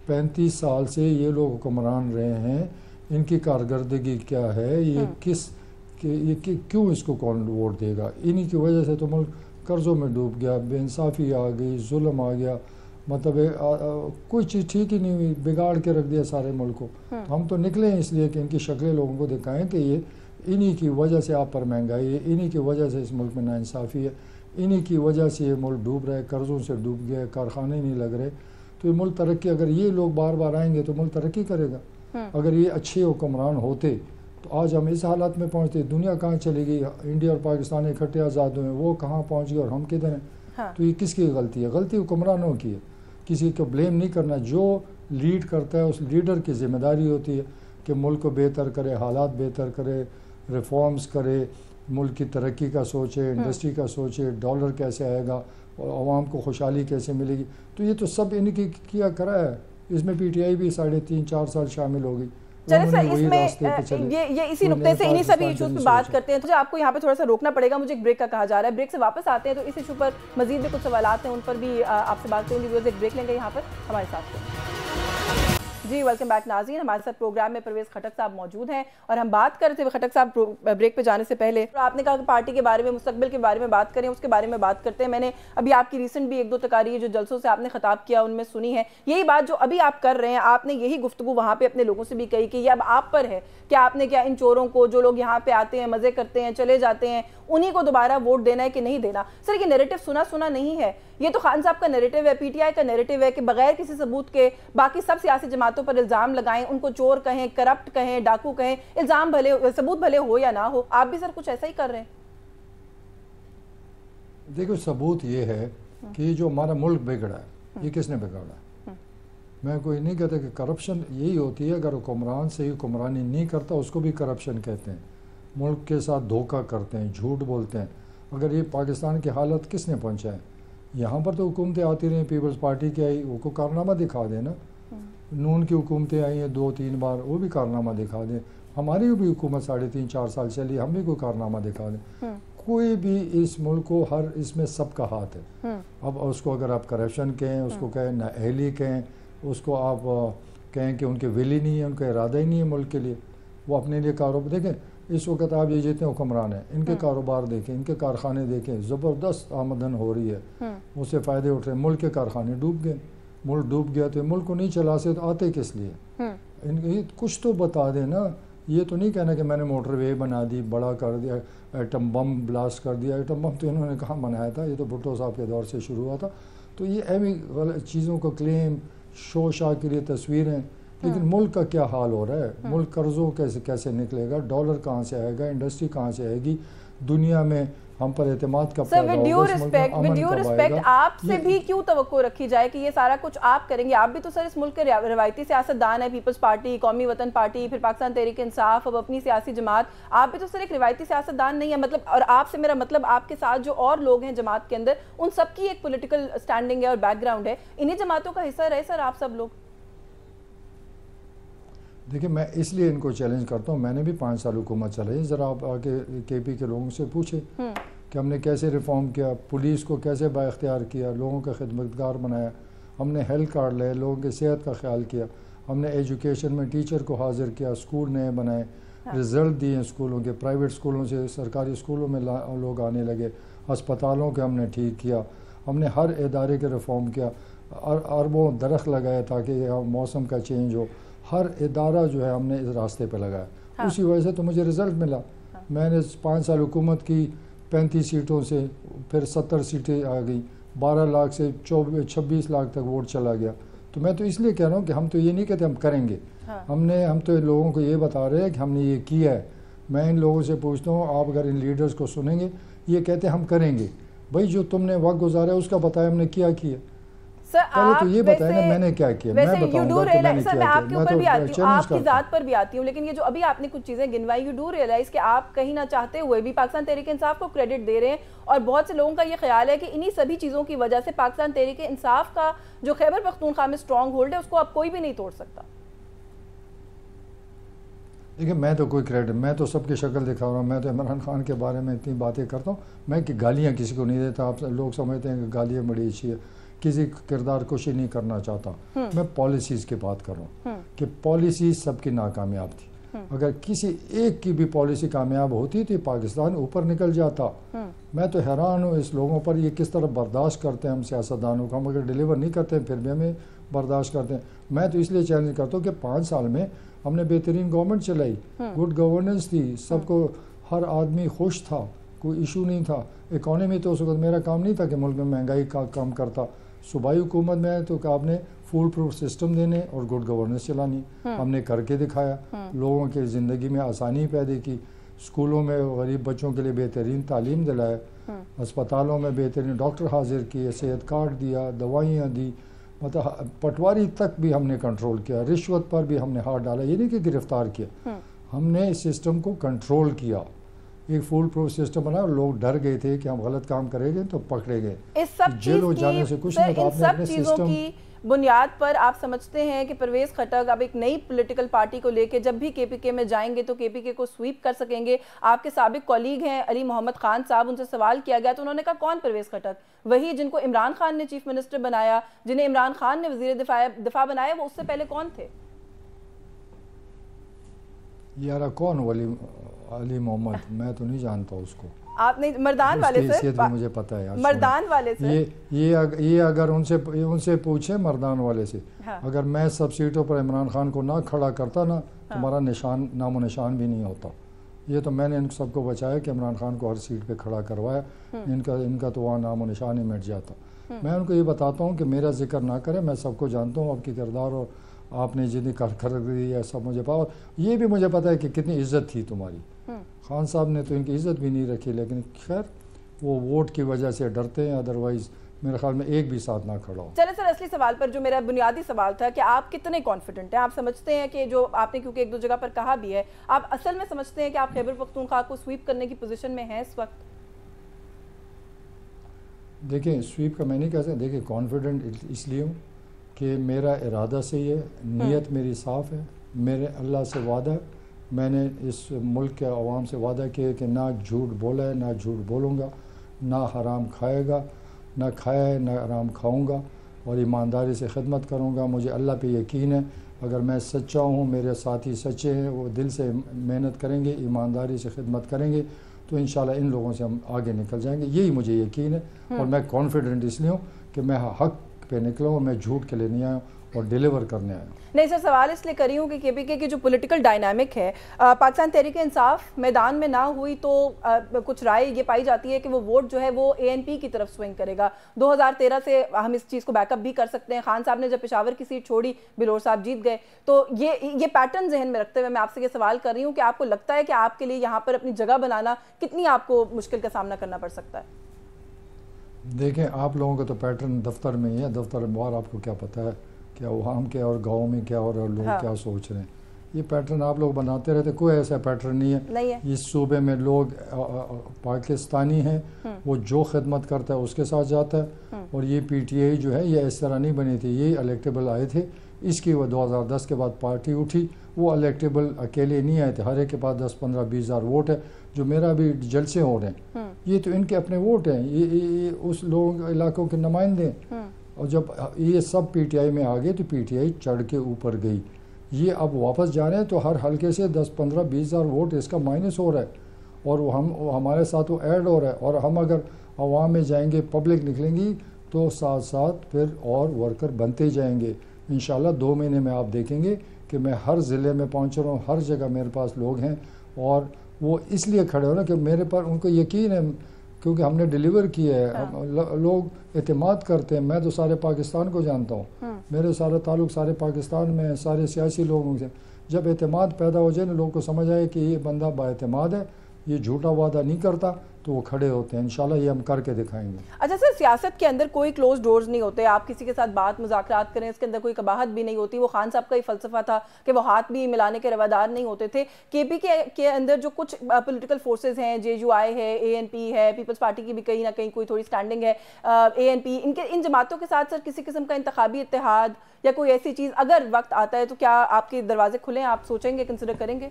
35 سال سے یہ لوگ حکمران رہے ہیں، ان کی کارکردگی کیا ہے، یہ کیوں اس کو کون ووٹ دے گا، انہی کی وجہ سے تو ملک قرضوں میں ڈوب گیا، بے انصافی آ گئی، ظلم آ گیا، مطلب کوئی چیز ٹھیک ہی نہیں ہوئی، بگاڑ کے رکھ دیا سارے ملک کو۔ ہم تو نکلے ہیں اس لیے کہ ان کی شکلیں لوگوں کو دکھائیں کہ یہ انہی کی وجہ سے آپ پر مہنگائی ہے، انہی کی وجہ سے اس ملک میں ناانصافی ہے، انہی کی وجہ سے یہ ملک ڈوب رہا ہے، قرضوں سے ڈوب گیا ہے، کارخانے نہیں لگ رہے، تو یہ ملک ترقی، اگر یہ لوگ بار بار آئیں گے تو ملک ترقی کرے گا۔ اگر یہ اچھے حکمران ہوتے تو آج ہم اس حالات میں پہنچتے، دنیا کہاں چلی گئی، انڈیا اور پاکستان اکٹھے آزاد ہوئے، وہ کہاں پہنچ گئے اور ہم کدھر ہیں؟ تو یہ کس کی غلطی ہے؟ غلطی حکمرانوں کی ہے، کسی کو بلیم نہیں کرنا، جو لیڈ کرتا ہے اس لیڈر کی ذمہ داری ہوتی ہے کہ ملک کو بہتر کرے، حالات بہتر کرے، ریفارمز کرے، ملک کی ترقی کا سوچے، انڈسٹری کا سوچے، ڈالر کیسے آئے گا اور عوام کو خوشحالی کیسے ملے گی، تو یہ تو سب ان کی کیا کرا ہے، اس میں پی ٹی آئی بھی 3.5-4 سال شامل ہوگی۔ چلے سر، اس میں یہ اسی نقطے سے انہی سبھی ایشوز پہ بات کرتے ہیں، تو آپ کو یہاں پہ تھوڑا سا روکنا پڑے گا، مجھے ایک بریک کا کہا جا رہا ہے، بریک سے واپس آتے ہیں تو اس ایشو پر مزید بھی کچھ سوالات ہیں، ان پر بھی آپ سے بات کریں گے، ایک بریک لیں گے یہاں پر ہمارے ساتھ۔ جی ویلکم بیک ناظرین، ہمارے ساتھ پروگرام میں پرویز خٹک صاحب موجود ہیں اور ہم بات کر رہے تھے خٹک صاحب بریک پہ جانے سے پہلے، آپ نے کہا کہ پارٹی کے بارے میں، مستقبل کے بارے میں بات کریں، اس کے بارے میں بات کرتے ہیں۔ میں نے ابھی آپ کی ریسنٹ بھی 1-2 تقاریر جو جلسوں سے آپ نے خطاب کیا ان میں سنی ہے، یہی بات جو ابھی آپ کر رہے ہیں، آپ نے یہی گفتگو وہاں پہ اپنے لوگوں سے بھی کہی کہ یہ اب آپ پر ہے کہ آپ نے کیا ان چوروں کو، جو لوگ یہاں پہ آتے ہیں مزے کرتے ہیں چلے جاتے ہیں، انہی کو دوبارہ ووٹ دینا ہے کہ نہیں دینا۔ سر یہ نیریٹو سنا نہیں ہے، یہ تو خان صاحب کا نیریٹو ہے، پی ٹی آئی کا نیریٹو ہے کہ بغیر کسی ثبوت کے باقی سب سیاسی جماعتوں پر الزام لگائیں، ان کو چور کہیں، کرپٹ کہیں، ڈاکو کہیں، الزام بھلے ثبوت بھلے ہو یا نہ ہو۔ آپ بھی سر کچھ ایسا ہی کر رہے ہیں؟ دیکھو ثبوت یہ ہے کہ یہ جو ہمارا ملک بگڑا ہے، یہ کس نے بگاڑا ہے؟ میں کوئی نہیں کہتا کہ کرپشن یہی ہوتی ہے، اگر حکمران صحیح حکمرانی نہیں کرتا اس کو بھی کرپشن کہتے ہیں، ملک کے ساتھ دھوکہ کرتے ہیں، جھوٹ بولتے ہیں۔ اگر یہ پاکستان کی حالت کس نے پہنچا ہے؟ یہاں پر تو حکومتیں آتی رہیں، پیپلز پارٹی کی آئی، وہ کو کارنامہ دکھا دیں نا، نون کی حکومتیں آئی ہیں 2-3 بار، وہ بھی کارنامہ دکھا دیں، ہماری بھی حکومت 3.5-4 سال چلی، ہم بھی کوئی کارنامہ دکھا دیں۔ کوئی بھی اس ملک کو ہر اس میں سب کا ہاتھ ہے. اب اس کو اگر آپ کرپشن کہیں, اس کو کہیں نااہلی کہیں, اس کو آپ کہیں کہ ان کے ویلی نہیں ہے, ان کا ارادہ ہی نہیں ہے ملک کے لیے, وہ اپنے لیے کاروبار دیکھیں. اس وقت آپ یہ جتنے حکمران ہیں ان کے کاروبار دیکھیں, ان کے کارخانے دیکھیں, زبردست آمدن ہو رہی ہے, اس سے فائدے اٹھ رہے ہیں. ملک کے کارخانے ڈوب گئے, ملک ڈوب گیا تو ملک کو نہیں چلا سکتے تو آتے کس لیے؟ کچھ تو بتا دیں نا. یہ تو نہیں کہنا کہ میں نے موٹر وے بنا دی, بڑا کر دیا, ایٹم بم بلاسٹ کر دیا. ایٹم بم تو انہوں نے کہاں بنایا تھا, یہ تو بھٹو صاحب کے دور سے شروع ہوا تھا. تو یہ ایوی چیزوں کو کلیم, شو شاہ کے لیے تصویریں. لیکن ملک کا کیا حال ہو رہا ہے؟ ملک قرضوں کیسے نکلے گا, ڈالر کہاں سے آئے گا, انڈسٹری کہاں سے آئے گی, دنیا میں ہم پر اعتماد کب پیدا ہوگا, اس ملک میں امن کب آئے گا. آپ سے بھی کیوں توقع رکھی جائے کہ یہ سارا کچھ آپ کریں گے؟ آپ بھی تو سر اس ملک کے روایتی سیاست دان ہیں, پیپلز پارٹی, قومی وطن پارٹی, پھر پاکستان تحریک انصاف, اب اپنی سیاسی جماعت. آپ بھی تو سر ایک روایتی سیاست دان نہیں ہے مطلب, اور آپ سے میرا مطلب آپ کے ساتھ جو اور لوگ ہیں جماعت کے اندر, ان سب کی ایک پولیٹیکل سٹینڈنگ ہے اور بیک گراؤنڈ ہے. انہی جماعتوں کا حصہ رہے سر آپ سب لوگ. دیکھیں میں اس لیے ان کو چیلنج کرتا ہوں, میں نے بھی 5 سال حکومت چلائی. ذرا آپ آگے کے پی کے لوگوں سے پوچھیں کہ ہم نے کیسے ریفارم کیا, پولیس کو کیسے با اختیار کیا, لوگوں کا خدمتگار بنایا, ہم نے ہیلتھ کارڈ لائے, لوگوں کی صحت کا خیال کیا, ہم نے ایجوکیشن میں ٹیچر کو حاضر کیا, اسکول نئے بنائے, رزلٹ دیے اسکولوں کے, پرائیویٹ اسکولوں سے سرکاری اسکولوں میں لوگ آنے لگے, اسپتالوں کے ہم نے ٹھیک کیا, ہم نے ہر ادارے کے ریفارم کیا, اربوں درخت لگائے تاکہ موسم کا چینج ہو. ہر ادارہ جو ہے ہم نے اس راستے پہ لگایا. اسی وجہ سے تو مجھے رزلٹ ملا. میں نے 5 سال حکومت کی, 35 سیٹوں سے پھر 70 سیٹیں آ گئی, 12 لاکھ سے 26 لاکھ تک ووٹ چلا گیا. تو میں تو اس لیے کہہ رہا ہوں کہ ہم تو یہ نہیں کہتے ہم کریں گے, ہم تو لوگوں کو یہ بتا رہے ہیں کہ ہم نے یہ کیا ہے. میں ان لوگوں سے پوچھتا ہوں, آپ اگر ان لیڈرز کو سنیں گے, یہ کہتے ہیں ہم کریں گے. بھائی جو تم نے وقت گزارا ہے اس کا بتایا ہم نے کیا کیا. پہلے تو یہ بتائیں نا میں نے کیا کیا, میں بتاؤں گا کہ میں نے کیا کیا. میں آپ کے اوپر بھی آتی ہوں, آپ کی ذات پر بھی آتی ہوں, لیکن یہ جو ابھی آپ نے کچھ چیزیں گنوائی, یو ڈو ریئلائز کہ آپ کہیں نہ چاہتے ہوئے بھی پاکستان تحریک انصاف کو کریڈٹ دے رہے ہیں, اور بہت سے لوگوں کا یہ خیال ہے کہ انہی سبھی چیزوں کی وجہ سے پاکستان تحریک انصاف کا جو خیبر پختونخوا میں اسٹرانگ ہولڈ ہے اس کو اب کوئی بھی نہیں توڑ سکتا. دیکھیں میں تو کوئی کریڈٹ, میں تو سب کی شکل دکھا رہا ہوں. میں تو عمران خان کے بارے میں اتنی باتیں کرتا ہوں, میں کہ گالیاں کسی کو نہیں دیتا. آپ لوگ سمجھتے ہیں کہ گالیاں بڑی اچھی ہے, کسی کردار کشی نہیں کرنا چاہتا. میں پالیسیز کی بات کر رہا ہوں کہ پالیسیز سب کی ناکامیاب تھی. اگر کسی ایک کی بھی پالیسی کامیاب ہوتی تو پاکستان اوپر نکل جاتا. میں تو حیران ہوں اس لوگوں پر, یہ کس طرح برداشت کرتے ہیں ہم سیاستدانوں کو. ہم اگر ڈیلیور نہیں کرتے ہیں پھر بھی ہمیں برداشت کرتے ہیں. میں تو اس لیے چیلنج کرتا ہوں کہ 5 سال میں ہم نے بہترین گورنمنٹ چلائی, گڈ گورننس تھی, سب کو, ہر آدمی خوش تھا, کوئی ایشو نہیں تھا. اکانومی تو اس وقت میرا کام نہیں تھا کہ ملک میں مہنگائی کا کم کرتا. صوبائی حکومت میں ہے تو کہ آپ نے فول پروف سسٹم دینے اور گڈ گورننس چلانی. ہم نے کر کے دکھایا, لوگوں کی زندگی میں آسانی پیدا کی, اسکولوں میں غریب بچوں کے لیے بہترین تعلیم دلایا, اسپتالوں میں بہترین ڈاکٹر حاضر کیے, صحت کارڈ دیا, دوائیاں دی, مطلب پٹواری تک بھی ہم نے کنٹرول کیا, رشوت پر بھی ہم نے ہاتھ ڈالا. یہ نہیں کہ گرفتار کیا, ہم نے اس سسٹم کو کنٹرول کیا. ایک فول پروف سسٹم بنا, لوگ ڈر گئے تھے کہ ہم غلط کام کریں گے تو پکڑے گئے. جیل ہو جانے سے کچھ نہیں. آپ نے اپنے سسٹم بنیاد پر آپ سمجھتے ہیں کہ پرویز خٹک اب ایک نئی پولیٹیکل پارٹی کو لے کے جب بھی کے پی کے میں جائیں گے تو کے پی کے کو سویپ کر سکیں گے؟ آپ کے سابق کولیگ ہیں علی محمد خان صاحب, ان سے سوال کیا گیا تو انہوں نے کہا کون پرویز خٹک؟ وہی جن کو عمران خان نے چیف منسٹر بنایا, جنہیں عمران خان نے وزیر دفاع بنایا, وہ اس سے پہلے کون تھے؟ یارا کون علی محمد؟ میں تو نہیں جانتا اس کو. آپ نے مردان والے سے مجھے پتا ہے, مردان والے سے یہ اگر ان سے پوچھے مردان والے سے, اگر میں سب سیٹوں پر عمران خان کو نہ کھڑا کرتا نا, تمہارا نام و نشان بھی نہیں ہوتا. یہ تو میں نے ان سب کو بچایا کہ عمران خان کو ہر سیٹ پہ کھڑا کروایا, ان کا تو وہاں نام و نشان ہی مٹ جاتا. میں ان کو یہ بتاتا ہوں کہ میرا ذکر نہ کریں, میں سب کو جانتا ہوں, آپ کی کردار اور آپ نے جتنی کارکردگی ہے سب مجھے پاؤ. یہ بھی مجھے پتا ہے کہ کتنی عزت تھی تمہاری. خان صاحب نے تو ان کی عزت بھی نہیں رکھی, لیکن خیر وہ ووٹ کی وجہ سے ڈرتے ہیں, ادروائز میرے خیال میں ایک بھی ساتھ نہ کھڑا ہو. چلے سر, اصلی سوال پر جو میرا بنیادی سوال تھا کہ آپ کتنے کانفیڈنٹ ہیں؟ آپ سمجھتے ہیں کہ جو آپ نے کیونکہ ایک دو جگہ پر کہا بھی ہے, آپ اصل میں سمجھتے ہیں کہ آپ خیبر پختونخوا کو سویپ کرنے کی پوزیشن میں ہیں اس وقت؟ دیکھیں سویپ کا میں نہیں کہہ سکتا. دیکھیں کانفیڈنٹ اس لیے ہوں کہ میرا ارادہ صحیح ہے, نیت میری صاف ہے, میرے اللہ سے وعدہ ہے میں نے اس ملک کے عوام سے وعدہ کیا کہ نہ جھوٹ بولا ہے، نہ جھوٹ بولوں گا، نہ حرام کھائے گا، نہ کھایا ہے نہ حرام کھاؤں گا، اور ایمانداری سے خدمت کروں گا۔ مجھے اللہ پہ یقین ہے، اگر میں سچا ہوں، میرے ساتھی سچے ہیں، وہ دل سے محنت کریں گے، ایمانداری سے خدمت کریں گے، تو انشاءاللہ ان لوگوں سے ہم آگے نکل جائیں گے۔ یہی مجھے یقین ہے، اور میں کانفیڈنٹ اس لیے ہوں کہ میں حق پہ نکلا ہوں، میں جھوٹ کے لیے نہیں آیا ہوں اور ڈیلیور کرنے آیا ہوں۔ نہیں سر، سوال اس لیے کری ہوں کہ کے پی کے کی جو پولیٹیکل ڈائنامک ہے، پاکستان تحریک انصاف میدان میں نہ ہوئی تو کچھ رائے یہ پائی جاتی ہے کہ وہ ووٹ جو ہے وہ اے این پی کی طرف سوئنگ کرے گا۔ 2013 سے ہم اس چیز کو بیک اپ بھی کر سکتے ہیں، خان صاحب نے جب پشاور کی سیٹ چھوڑی، بلور صاحب جیت گئے، تو یہ پیٹرن ذہن میں رکھتے ہوئے میں آپ سے یہ سوال کر رہی ہوں کہ آپ کو لگتا ہے کہ آپ کے لیے یہاں پر اپنی جگہ بنانا کتنی آپ کو مشکل کا سامنا کرنا پڑ سکتا ہے؟ دیکھیں، آپ لوگوں کا تو پیٹرن دفتر میں ہی ہے، دفتر میں باہر آپ کو کیا پتہ ہے کیا عوام کے اور گاؤں میں کیا اور لوگ کیا سوچ رہے ہیں۔ یہ پیٹرن آپ لوگ بناتے رہتے، کوئی ایسا پیٹرن نہیں ہے۔ اس صوبے میں لوگ پاکستانی ہیں، وہ جو خدمت کرتا ہے اس کے ساتھ جاتا ہے، اور یہ پی ٹی آئی جو ہے یہ اس طرح نہیں بنی تھی، یہ الیکٹیبل آئے تھے، اس کی وہ 2010 کے بعد پارٹی اٹھی، وہ الیکٹیبل اکیلے نہیں آئے تھے، ہر ایک کے پاس 10 15 20 ہزار ووٹ ہے، جو میرا بھی جلسے ہو رہے ہیں، یہ تو ان کے اپنے ووٹ ہیں، یہ اس لوگ علاقوں کے نمائندے ہیں، اور جب یہ سب پی ٹی آئی میں آگے تو پی ٹی آئی چڑھ کے اوپر گئی، یہ اب واپس جا رہے ہیں، تو ہر حلقے سے 10 15 20 ہزار ووٹ اس کا مائنس ہو رہا ہے، اور وہ ہمارے ساتھ وہ ایڈ ہو رہا ہے، اور ہم اگر عوام میں جائیں گے، پبلک نکلیں گی، تو ساتھ ساتھ پھر اور ورکر بنتے جائیں گے۔ انشاءاللہ 2 مہینے میں آپ دیکھیں گے کہ میں ہر ضلع میں پہنچ رہا ہوں، ہر جگہ میرے پاس لوگ ہیں، اور وہ اس لیے کھڑے ہو نا کہ میرے پر ان کو یقین ہے، کیونکہ ہم نے ڈیلیور کیا ہے، لوگ اعتماد کرتے ہیں۔ میں تو سارے پاکستان کو جانتا ہوں، میرے سارا تعلق سارے پاکستان میں ہے، سارے سیاسی لوگوں سے۔ جب اعتماد پیدا ہو جائے نا، لوگوں کو سمجھ آئے کہ یہ بندہ با اعتماد ہے، یہ جھوٹا وعدہ نہیں کرتا، تو وہ کھڑے ہوتے ہیں۔ انشاءاللہ یہ ہم کر کے دکھائیں گے۔ اچھا سر، سیاست کے اندر کوئی کلوز ڈورز نہیں ہوتے، آپ کسی کے ساتھ بات مذاکرات کریں، اس کے اندر کوئی قباحت بھی نہیں ہوتی۔ وہ خان صاحب کا ہی فلسفہ تھا کہ وہ ہاتھ بھی ملانے کے روادار نہیں ہوتے تھے۔ کے پی کے اندر جو کچھ پولیٹیکل فورسز ہیں، جے یو آئی ہے، اے این پی ہے، پیپلز پارٹی کی بھی کہیں نہ کہیں کوئی تھوڑی سٹینڈنگ ہے، اے این پی، ان جماعتوں کے ساتھ سر کسی قسم کا انتخابی اتحاد یا کوئی ایسی چیز اگر وقت آتا ہے تو کیا آپ کے دروازے کھلیں، آپ سوچیں گے، کنسیڈر کریں گے؟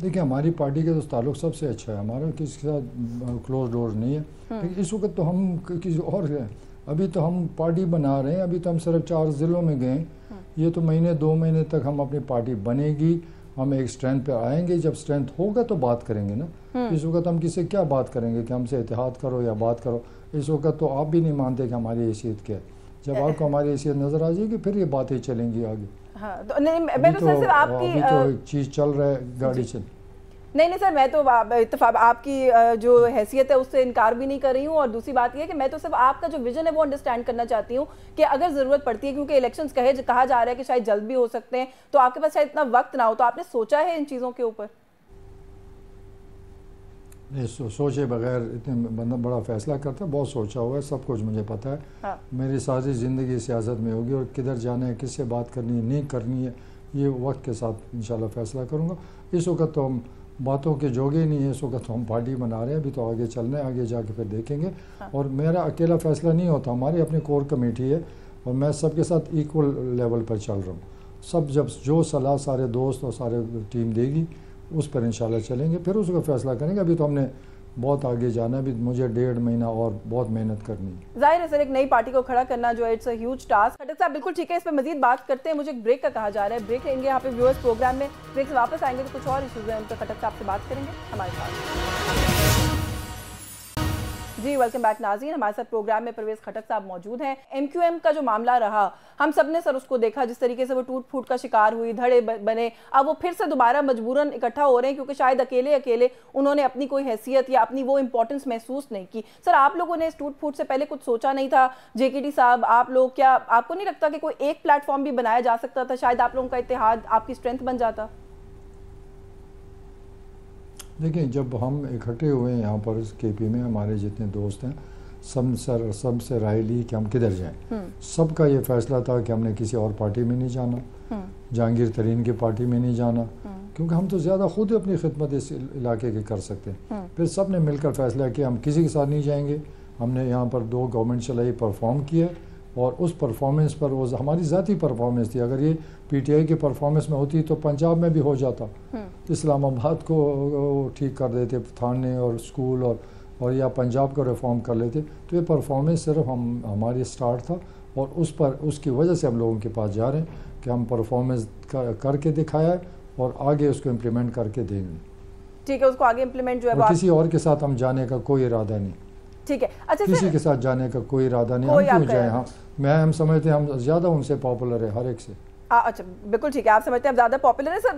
دیکھیں، ہماری پارٹی کا تو تعلق سب سے اچھا ہے، ہمارا کسی کے ساتھ کلوز ڈورز نہیں ہے، لیکن اس وقت تو ہم کسی اور ہیں، ابھی تو ہم پارٹی بنا رہے ہیں، ابھی تو ہم صرف 4 ضلعوں میں گئے، یہ تو مہینے 2 مہینے تک ہم اپنی پارٹی بنے گی، ہم ایک سٹرینتھ پہ آئیں گے، جب سٹرینتھ ہوگا تو بات کریں گے نا۔ اس وقت ہم کسی سے کیا بات کریں گے کہ ہم سے اتحاد کرو یا بات کرو، اس وقت تو آپ بھی نہیں مانتے کہ ہماری حیثیت کیا ہے، جب آپ کو ہماری حیثیت نظر آ جائے گی پھر یہ باتیں چلیں گی آگے۔ ابھی تو ایک چیز چل رہا ہے، گاڑی چل۔ نہیں سر، میں تو اتفاق آپ کی جو حیثیت ہے اس سے انکار بھی نہیں کر رہی ہوں، اور دوسری بات یہ ہے کہ میں تو صرف آپ کا جو ویژن ہے وہ انڈرسٹینڈ کرنا چاہتی ہوں کہ اگر ضرورت پڑتی ہے، کیونکہ الیکشنز کہا جا رہا ہے کہ شاید جلد بھی ہو سکتے ہیں، تو آپ کے پاس شاید اتنا وقت نہ ہو، تو آپ نے سوچا ہے ان چیزوں کے اوپر؟ نہیں، سوچے بغیر اتنے بندہ بڑا فیصلہ کرتا ہے، بہت سوچا ہوا ہے، سب کچھ مجھے پتہ ہے، میری ساری زندگی سیاست میں ہوگی، اور کدھر جانا ہے، کس سے بات کرنی ہے، نہیں کرنی ہے، یہ وقت کے ساتھ انشاءاللہ فیصلہ کروں گا۔ اس وقت تو ہم باتوں کے جوگے نہیں ہیں، اس وقت ہم پارٹی بنا رہے ہیں، ابھی تو آگے چلنا ہے، آگے جا کے پھر دیکھیں گے، اور میرا اکیلا فیصلہ نہیں ہوتا، ہماری اپنی کور کمیٹی ہے، اور میں سب کے ساتھ ایکول لیول پر چل رہا ہوں، سب جب جو صلاح سارے دوست اور سارے ٹیم دے گی اس پر انشاءاللہ چلیں گے، پھر اس کا فیصلہ کریں گے۔ ابھی تو ہم نے بہت آگے جانا ہے، ابھی مجھے 1.5 مہینہ اور بہت محنت کرنی ہے۔ ظاہر ہے سر، ایک نئی پارٹی کو کھڑا کرنا جو it's a huge task. Khattak صاحب بالکل ٹھیک ہے، اس پہ مزید بات کرتے ہیں، مجھے ایک بریک کا کہا جا رہا ہے، بریک لیں گے یہاں پہ ویورز پروگرام میں، بریک سے واپس آئیں گے تو کچھ اور ایشوز ہیں ان پہ کھٹک صاحب سے بات کریں گے، ہمارے ساتھ۔ جی ویلکم بیک ناظرین، ہمارے ساتھ پروگرام میں پرویز کھٹک صاحب موجود ہیں۔ ایم کیو ایم کا جو معاملہ رہا، ہم سب نے سر اس کو دیکھا، جس طریقے سے وہ ٹوٹ پھوٹ کا شکار ہوئی، دھڑے بنے، اب وہ پھر سے دوبارہ مجبوراً اکٹھا ہو رہے ہیں، کیونکہ شاید اکیلے انہوں نے اپنی کوئی حیثیت یا اپنی وہ امپورٹنس محسوس نہیں کی۔ سر آپ لوگوں نے اس ٹوٹ پھوٹ سے پہلے کچھ سوچا نہیں تھا؟ جے کے ٹی صاحب، آپ لوگ، کیا آپ کو نہیں لگتا کہ کوئی ایک پلیٹ فارم بھی بنایا جا سکتا تھا، شاید آپ لوگوں کا اتحاد آپ کی اسٹرینتھ بن جاتا؟ دیکھیں، جب ہم اکٹھے ہوئے ہیں یہاں پر کے پی میں، ہمارے جتنے دوست ہیں، سب سے رائے لی کہ ہم کدھر جائیں، سب کا یہ فیصلہ تھا کہ ہم نے کسی اور پارٹی میں نہیں جانا، جہانگیر ترین کی پارٹی میں نہیں جانا، کیونکہ ہم تو زیادہ خود اپنی خدمت اس علاقے کی کر سکتے ہیں۔ پھر سب نے مل کر فیصلہ کیا ہم کسی کے ساتھ نہیں جائیں گے، ہم نے یہاں پر 2 گورنمنٹ چلائی، پرفارم کیا، اور اس پرفارمنس پر وہ ہماری ذاتی پرفارمنس تھی. اگر یہ پی ٹی آئی کی پرفارمنس میں ہوتی تو پنجاب میں بھی ہو جاتا, اسلام آباد کو ٹھیک کر دیتے, تھانے اور اسکول اور یا پنجاب کو ریفارم کر لیتے. تو یہ پرفارمنس صرف ہماری اسٹارٹ تھا, اور اس کی وجہ سے ہم لوگوں کے پاس جا رہے ہیں کہ ہم پرفارمنس کر کے دکھایا ہے اور آگے اس کو امپلیمنٹ کر کے دیں گے. ٹھیک ہے, اس کو آگے امپلیمنٹ جو ہے کسی اور کے ساتھ ہم جانے کا کوئی ارادہ نہیں. ٹھیک ہے, اچھا کسی کے ساتھ جانے کا کوئی ارادہ نہیں. ہم کیوں جائیں؟ ہم سمجھتے ہیں ہم زیادہ ان سے پاپولر ہے ہر ایک سے. اچھا بالکل ٹھیک ہے, آپ سمجھتے ہیں آپ زیادہ پاپولر ہے. سر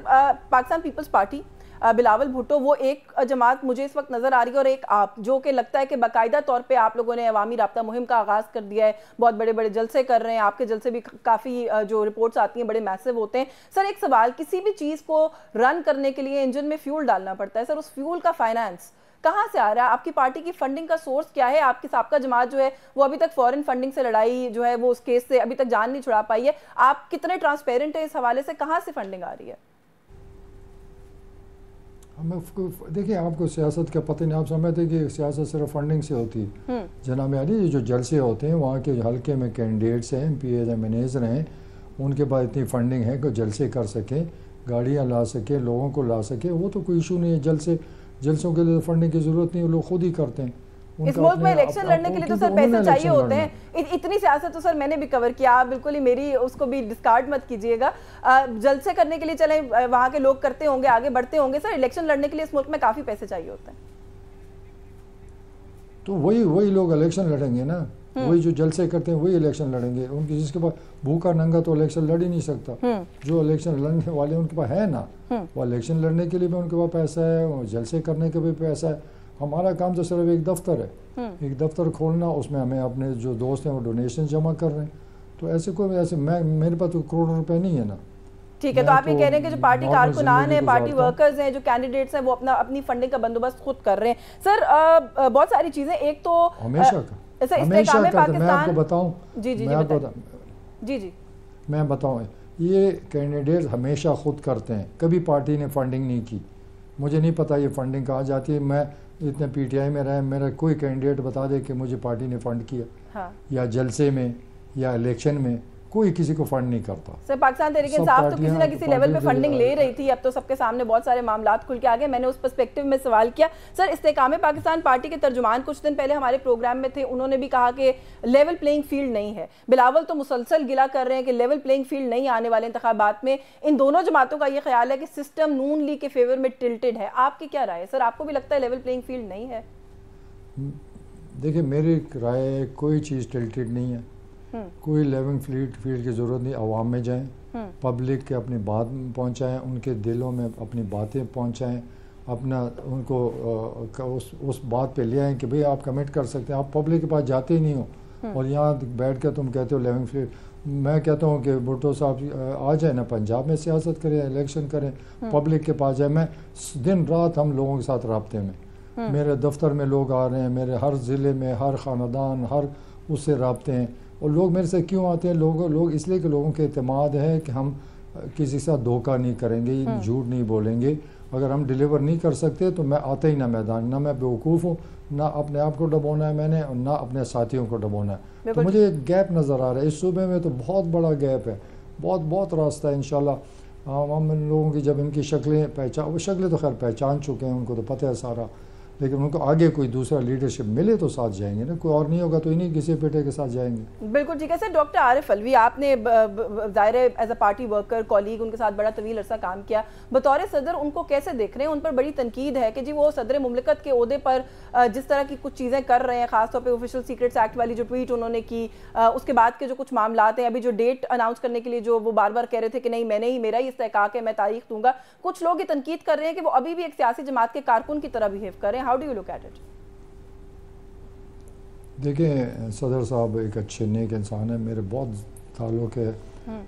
پاکستان پیپلز پارٹی, بلاول بھٹو, وہ ایک جماعت مجھے اس وقت نظر آ رہی ہے, اور ایک آپ, جو کہ لگتا ہے کہ باقاعدہ طور پہ آپ لوگوں نے عوامی رابطہ مہم کا آغاز کر دیا ہے, بہت بڑے بڑے جلسے کر رہے ہیں, آپ کے جلسے بھی کافی جو رپورٹس آتی ہیں بڑے میسو ہوتے ہیں. سر ایک سوال, کسی بھی چیز کو رن کرنے کے لیے انجن میں فیول ڈالنا پڑتا ہے. سر اس فیول کا فائنانس کہاں سے آ رہا ہے؟ آپ کی پارٹی کی فنڈنگ کا سورس کیا ہے؟ آپ کی سابقہ جماعت جو ہے وہ ابھی تک فورن فنڈنگ سے لڑائی جو ہے وہ اس کیس سے ابھی تک جان نہیں چھڑا پائی ہے. آپ کتنے ٹرانسپیرنٹ ہیں اس حوالے سے؟ کہاں سے فنڈنگ آ رہی ہے؟ دیکھیں, آپ کو سیاست کا پتہ نہیں, آپ سمجھتے کہ سیاست صرف فنڈنگ سے ہوتی ہے. جناب علی, یہ جو جلسے ہوتے ہیں وہاں کے حلقے میں کینڈیڈیٹس ہیں, پی ایز ایم منیجر ہیں, ان کے پاس اتنی فنڈنگ ہے کہ جلسے کر سکیں, گاڑیاں لا سکیں, لوگوں کو لا سکیں. وہ تو کوئی ایشو نہیں ہے. جلسوں کے لیے فنڈنگ کی ضرورت نہیں, وہ لوگ خود ہی کرتے ہیں. اس ملک میں الیکشن لڑنے کے لیے تو سر پیسے چاہیے ہوتے ہیں. اتنی سیاست تو سر میں نے بھی کور کیا, آپ بالکل ہی میری اس کو بھی ڈسکارڈ مت کیجئے گا. جلسے کرنے کے لیے چلیں وہاں کے لوگ کرتے ہوں گے, آگے بڑھتے ہوں گے. سر الیکشن لڑنے کے لیے اس ملک میں کافی پیسے چاہیے ہوتے ہیں. تو وہی لوگ الیکشن لڑیں گے نا, وہی جو جلسے کرتے ہیں وہی الیکشن لڑیں گے. ان کی جس کے پاس بھوکا ننگا تو الیکشن لڑ ہی نہیں سکتا. جو الیکشن لڑنے والے ان کے پاس ہے نا, وہ الیکشن لڑنے کے لیے بھی ان کے پاس پیسہ ہے, جلسے کرنے کا بھی پیسہ ہے. ہمارا کام تو صرف ایک دفتر ہے, ایک دفتر کھولنا, اس میں ہمیں اپنے جو دوست ہیں وہ ڈونیشن جمع کر رہے ہیں. تو ایسے میرے پاس تو کروڑوں روپے نہیں ہے نا. ٹھیک ہے, تو آپ یہ کہہ رہے ہیں کہ جو پارٹی کارکنان ہیں, پارٹی ورکرز ہیں, جو کینڈیڈیٹس ہیں, وہ اپنی فنڈنگ کا بندوبست خود کر رہے ہیں. سر بہت ساری چیزیں, ایک تو ہمیشہ میں آپ کو بتاؤں, میں بتاؤں, یہ کینڈیڈیٹس ہمیشہ خود کرتے ہیں, کبھی پارٹی نے فنڈنگ نہیں کی. مجھے نہیں پتا یہ فنڈنگ کہاں جاتی ہے. میں اتنے پی ٹی آئی میں رہے, میرا کوئی کینڈیڈیٹ بتا دے کہ مجھے پارٹی نے فنڈ کیا, یا جلسے میں یا الیکشن میں, کوئی کسی کو فنڈ نہیں کرتا. سر پاکستان تحریک انصاف تو کسی نہ کسی لیول پہ فنڈنگ لے رہی تھی, اب تو سب کے سامنے بہت سارے معاملات کھل کے آگئے. میں نے اس پرسپیکٹیو میں سوال کیا. سر استحکام پاکستان پارٹی کے ترجمان کچھ دن پہلے ہمارے پروگرام میں تھے, انہوں نے بھی کہا کہ لیول پلینگ فیلڈ نہیں ہے. بلاول تو مسلسل گلا کر رہے ہیں کہ لیول پلینگ فیلڈ نہیں آنے والے انتخابات میں. ان دونوں جماعتوں کا یہ خیال ہے کہ سسٹم نون لیگ کے فیور میں ٹلٹڈ ہے. آپ کی کیا رائے ہے سر؟ آپ کو بھی لگتا ہے لیول پلینگ فیلڈ نہیں ہے؟ دیکھیں, میری رائے کوئی چیز ٹلٹڈ نہیں ہے. کوئی لیونگ فیلڈ کی ضرورت نہیں. عوام میں جائیں, پبلک کے اپنی بات پہنچائیں, ان کے دلوں میں اپنی باتیں پہنچائیں, اپنا ان کو اس بات پہ لے آئیں کہ بھئی آپ کمٹ کر سکتے ہیں. آپ پبلک کے پاس جاتے ہی نہیں ہو اور یہاں بیٹھ کے تم کہتے ہو لیونگ فیلڈ. میں کہتا ہوں کہ بھٹو صاحب آ جائیں نا, پنجاب میں سیاست کریں, الیکشن کریں, پبلک کے پاس جائیں. میں دن رات ہم لوگوں کے ساتھ رابطے میں, میرے دفتر میں لوگ آ رہے ہیں, میرے ہر ضلع میں ہر خاندان ہر اس سے رابطے ہیں. اور لوگ میرے سے کیوں آتے ہیں؟ لوگ اس لیے کہ لوگوں کے اعتماد ہے کہ ہم کسی کے ساتھ دھوکہ نہیں کریں گے, جھوٹ نہیں بولیں گے. اگر ہم ڈیلیور نہیں کر سکتے تو میں آتا ہی نہ میدان. نہ میں بیوقوف ہوں, نہ اپنے آپ کو ڈبونا ہے میں نے, اور نہ اپنے ساتھیوں کو ڈبونا ہے. تو مجھے ایک گیپ نظر آ رہا ہے اس صوبے میں, تو بہت بڑا گیپ ہے, بہت راستہ ہے. انشاءاللہ ہم ان لوگوں کی جب ان کی شکلیں وہ شکلیں تو خیر پہچان چکے ہیں, ان کو تو پتہ ہے سارا, لیکن ان کو آگے کوئی دوسرا لیڈرشپ ملے تو ساتھ جائیں گے نا. کوئی اور نہیں ہوگا تو انہیں کسی پیٹے کے ساتھ جائیں گے. بالکل ٹھیک ہے سر. ڈاکٹر عارف علوی, آپ نے ظاہر as a party worker colleague ان کے ساتھ بڑا طویل عرصہ کام کیا, بطور صدر ان کو کیسے دیکھ رہے ہیں؟ ان پر بڑی تنقید ہے کہ جی وہ صدر مملکت کے عہدے پر جس طرح کی کچھ چیزیں کر رہے ہیں, خاص طور پہ آفیشیل سیکریٹس ایکٹ والی جو ٹویٹ انہوں نے کی, اس کے بعد کے جو کچھ معاملات ہیں, ابھی جو ڈیٹ اناؤنس کرنے کے لیے جو وہ بار بار کہہ رہے تھے کہ نہیں میں نے ہی, میرا ہی استحقاق ہے, میں تاریخ دوں گا. کچھ لوگ یہ تنقید کر رہے ہیں کہ وہ ابھی بھی ایک سیاسی جماعت کے کارکن کی طرح بہیو کر رہے ہیں. How do you look at it? دیکھیں, صدر صاحب ایک اچھے نیک انسان ہیں, میرے بہت تعلق ہے,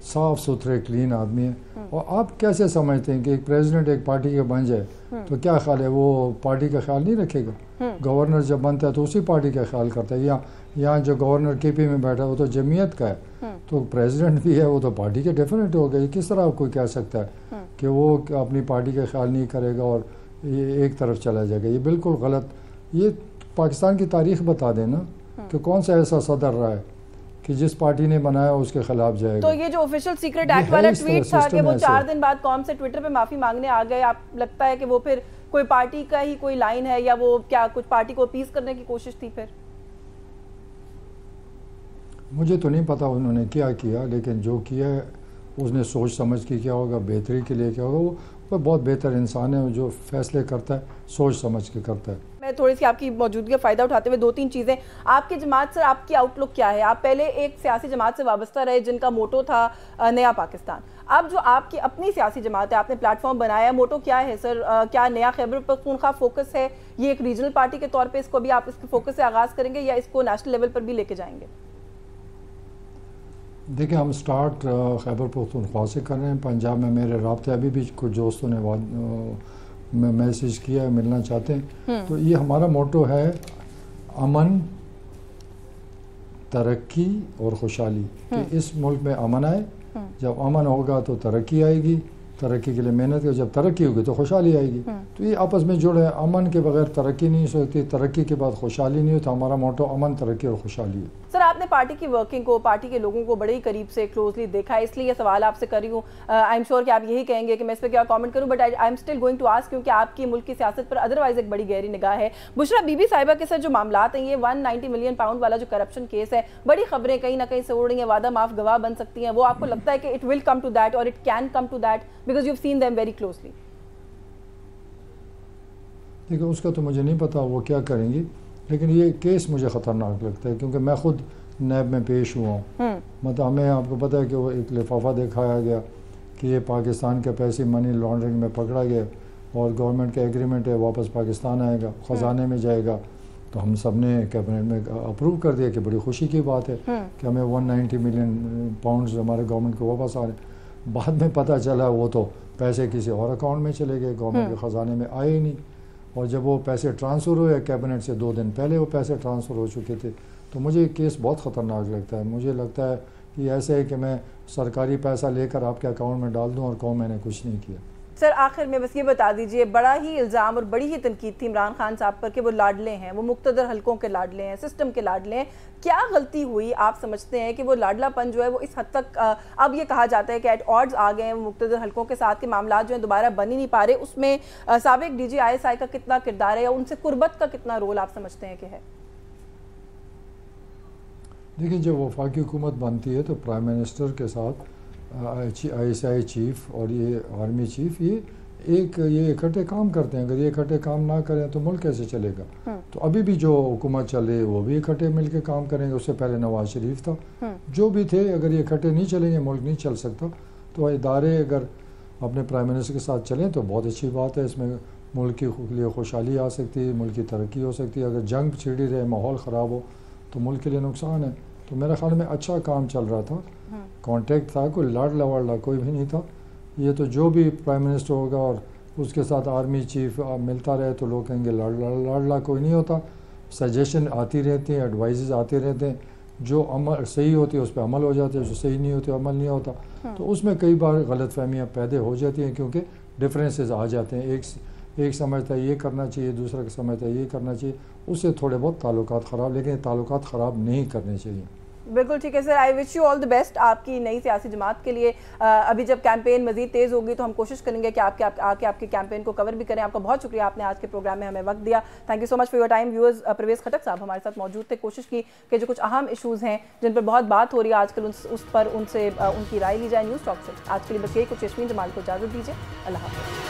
صاف ستھرے کلین آدمی ہیں. اور آپ کیسے سمجھتے ہیں کہ ایک پریزیڈنٹ ایک پارٹی کا بن جائے تو کیا خیال ہے وہ پارٹی کا خیال نہیں رکھے گا؟ گورنر جب بنتا ہے تو اسی پارٹی کا خیال کرتا ہے. یہاں جو گورنر کے پی میں بیٹھا ہے وہ تو جمعیت کا ہے, تو پریزیڈنٹ بھی ہے وہ تو پارٹی کے ڈیفینیٹ ہو گئے. کس طرح کوئی کہہ سکتا ہے کہ وہ اپنی پارٹی کا خیال نہیں کرے گا اور یہ ایک طرف چلا جائے گا؟ یہ بالکل غلط. یہ پاکستان کی تاریخ بتا دیں نا کہ کون سا ایسا صدر رہا ہے کہ جس پارٹی نے بنایا اس کے خلاف جائے گا. تو یہ جو آفیشیل سیکرٹ ایکٹ والا ٹویٹ تھا کہ وہ 4 دن بعد قوم سے ٹویٹر پہ معافی مانگنے آ گئے, آپ لگتا ہے کہ وہ پھر کوئی پارٹی کا ہی کوئی لائن ہے یا وہ کیا کچھ پارٹی کو اپیز کرنے کی کوشش تھی؟ پھر مجھے تو نہیں پتا انہوں نے کیا کیا, لیکن جو کیا ہے اس نے سوچ سمجھ کے کیا ہوگا, بہتری کے لیے کیا ہوگا. وہ بہت بہتر انسان ہے جو فیصلے کرتا ہے سوچ سمجھ کے کرتا ہے. میں تھوڑی سی آپ کی موجودگی کا فائدہ اٹھاتے ہوئے 2-3 چیزیں. آپ کی جماعت سر, آپ کی آؤٹ لک کیا ہے؟ آپ پہلے ایک سیاسی جماعت سے وابستہ رہے جن کا موٹو تھا نیا پاکستان. اب جو آپ کی اپنی سیاسی جماعت ہے, آپ نے پلیٹ فارم بنایا ہے, موٹو کیا ہے سر؟ کیا نیا خیبر پختونخوا فوکس ہے؟ یہ ایک ریجنل پارٹی کے طور پہ اس کو بھی آپ اس کے فوکس سے آغاز کریں گے یا اس کو نیشنل لیول پر بھی لے کے جائیں گے؟ دیکھیں, ہم سٹارٹ خیبر پختونخوا سے کر رہے ہیں. پنجاب میں میرے رابطے ابھی بھی کچھ دوستوں نے میسیج کیا ہے, ملنا چاہتے ہیں. تو یہ ہمارا موٹو ہے امن, ترقی اور خوشحالی, کہ اس ملک میں امن آئے. جب امن ہوگا تو ترقی آئے گی, ترقی کے لیے محنت کرے, جب ترقی ہوگی تو خوشحالی آئے گی. تو یہ آپس میں جڑے ہیں. امن کے بغیر ترقی نہیں ہو سکتی, ترقی کے بعد خوشحالی نہیں ہوتا. ہمارا موٹو امن, ترقی اور خوشحالی ہے. سر, آپ نے پارٹی کی ورکنگ کو, پارٹی کے لوگوں کو بڑے ہی قریب سے کلوزلی دیکھا ہے, اس لیے یہ سوال آپ سے کر رہی ہوں. آئی ایم شیور کہ آپ یہی کہیں گے کہ میں اس پہ کیا کامنٹ کروں, but I am still going to ask, کیونکہ آپ کی ملک کی سیاست پر ادروائز ایک بڑی گہری نگاہ ہے. بشرا بی بی صاحبہ کے ساتھ جو معاملات ہیں, یہ 190 ملین پاؤنڈ والا جو کرپشن کیس ہے, بڑی خبریں کہیں نہ کہیں سے اڑ رہی ہیں, وعدہ معاف گواہ بن سکتی ہیں. وہ آپ کو لگتا ہے کہ it will come to that اور it can come to that because you have seen them very closely? دیکھیں, اس کا تو مجھے نہیں پتا وہ کیا کریں گی, لیکن یہ کیس مجھے خطرناک لگتا ہے کیونکہ میں خود نیب میں پیش ہوا ہوں. مطلب ہمیں, آپ کو پتہ ہے کہ وہ ایک لفافہ دکھایا گیا کہ یہ پاکستان کے پیسے منی لانڈرنگ میں پکڑا گیا اور گورنمنٹ کا ایگریمنٹ ہے واپس پاکستان آئے گا, خزانے میں جائے گا. تو ہم سب نے کیبنٹ میں اپروو کر دیا کہ بڑی خوشی کی بات ہے کہ ہمیں 190 ملین پاؤنڈز ہمارے گورنمنٹ کو واپس آ رہے ہیں. بعد میں پتہ چلا وہ تو پیسے کسی اور اکاؤنٹ میں چلے گئے, گورنمنٹ کے خزانے میں آئے ہی نہیں. اور جب وہ پیسے ٹرانسفر ہوئے کیبنٹ سے 2 دن پہلے وہ پیسے ٹرانسفر ہو چکے تھے. تو مجھے یہ کیس بہت خطرناک لگتا ہے. مجھے لگتا ہے کہ ایسے ہے کہ میں سرکاری پیسہ لے کر آپ کے اکاؤنٹ میں ڈال دوں اور کہوں میں نے کچھ نہیں کیا. سر, آخر میں بس یہ بتا دیجئے, بڑا ہی الزام اور بڑی ہی تنقید تھی عمران خان صاحب پر کہ وہ لاڈلے ہیں, وہ مقتدر حلقوں کے لاڈلے ہیں, سسٹم کے لاڈلے ہیں. کیا غلطی ہوئی آپ سمجھتے ہیں کہ وہ لاڈلا پن جو ہے وہ اس حد تک, اب یہ کہا جاتا ہے کہ ایٹ آڈز آ گئے ہیں وہ مقتدر حلقوں کے ساتھ, کے معاملات جو ہیں دوبارہ بن ہی نہیں پا رہے. اس میں سابق ڈی جی ISI کا کتنا کردار ہے یا ان سے قربت کا کتنا رول آپ سمجھتے ہیں کہ ہے؟ دیکھیں, جب وفاقی حکومت بنتی ہے تو پرائم منسٹر کے ساتھ ISI چیف اور یہ آرمی چیف یہ اکٹھے کام کرتے ہیں. اگر یہ اکٹھے کام نہ کریں تو ملک کیسے چلے گا؟ تو ابھی بھی جو حکومت چل رہی ہے وہ بھی اکٹھے مل کے کام کریں گے. اس سے پہلے نواز شریف تھا, جو بھی تھے. اگر یہ اکٹھے نہیں چلیں گے ملک نہیں چل سکتا. تو ادارے اگر اپنے پرائم منسٹر کے ساتھ چلیں تو بہت اچھی بات ہے. اس میں ملک کے لیے خوشحالی آ سکتی ہے, ملک کی ترقی ہو سکتی ہے. اگر جنگ چھڑی رہے, ماحول خراب ہو تو ملک کے لیے نقصان ہے. تو میرے خیال میں اچھا کام چل رہا تھا, کانٹیکٹ تھا, کوئی لاڈلا واڈلا کوئی بھی نہیں تھا. یہ تو جو بھی پرائم منسٹر ہوگا اور اس کے ساتھ آرمی چیف ملتا رہے تو لوگ کہیں گے لاڈلا کوئی نہیں ہوتا. سجیشن آتی رہتی ہیں, ایڈوائزز آتے رہتے ہیں, جو عمل صحیح ہوتی ہے اس پہ عمل ہو جاتے ہیں, جو صحیح نہیں ہوتی عمل نہیں ہوتا. تو اس میں کئی بار غلط فہمیاں پیدا ہو جاتی ہیں کیونکہ ڈفرینسز آ جاتے ہیں. ایک سمجھتا ہے یہ کرنا چاہیے, دوسرا سمجھتا ہے یہ کرنا چاہیے. اس سے تھوڑے بہت تعلقات خراب, لیکن تعلقات خراب نہیں کرنے چاہیے. بالکل ٹھیک ہے سر, آئی wish you all the best آپ کی نئی سیاسی جماعت کے لیے. ابھی جب کیمپین مزید تیز ہوگی تو ہم کوشش کریں گے کہ آپ کے کیمپین کو کور بھی کریں. آپ کا بہت شکریہ, آپ نے آج کے پروگرام میں ہمیں وقت دیا. Thank you so much for your time. Viewers, Pervez Khattak صاحب ہمارے ساتھ موجود تھے. کوشش کی کہ جو کچھ اہم ایشوز ہیں جن پر بہت بات ہو رہی ہے آج کل اس پر ان سے ان کی رائے لی جائے. نیوز ٹاک سے آج کے لیے بس یہی کچھ. یاسمین جمال کو اجازت دیجیے. اللہ حافظ.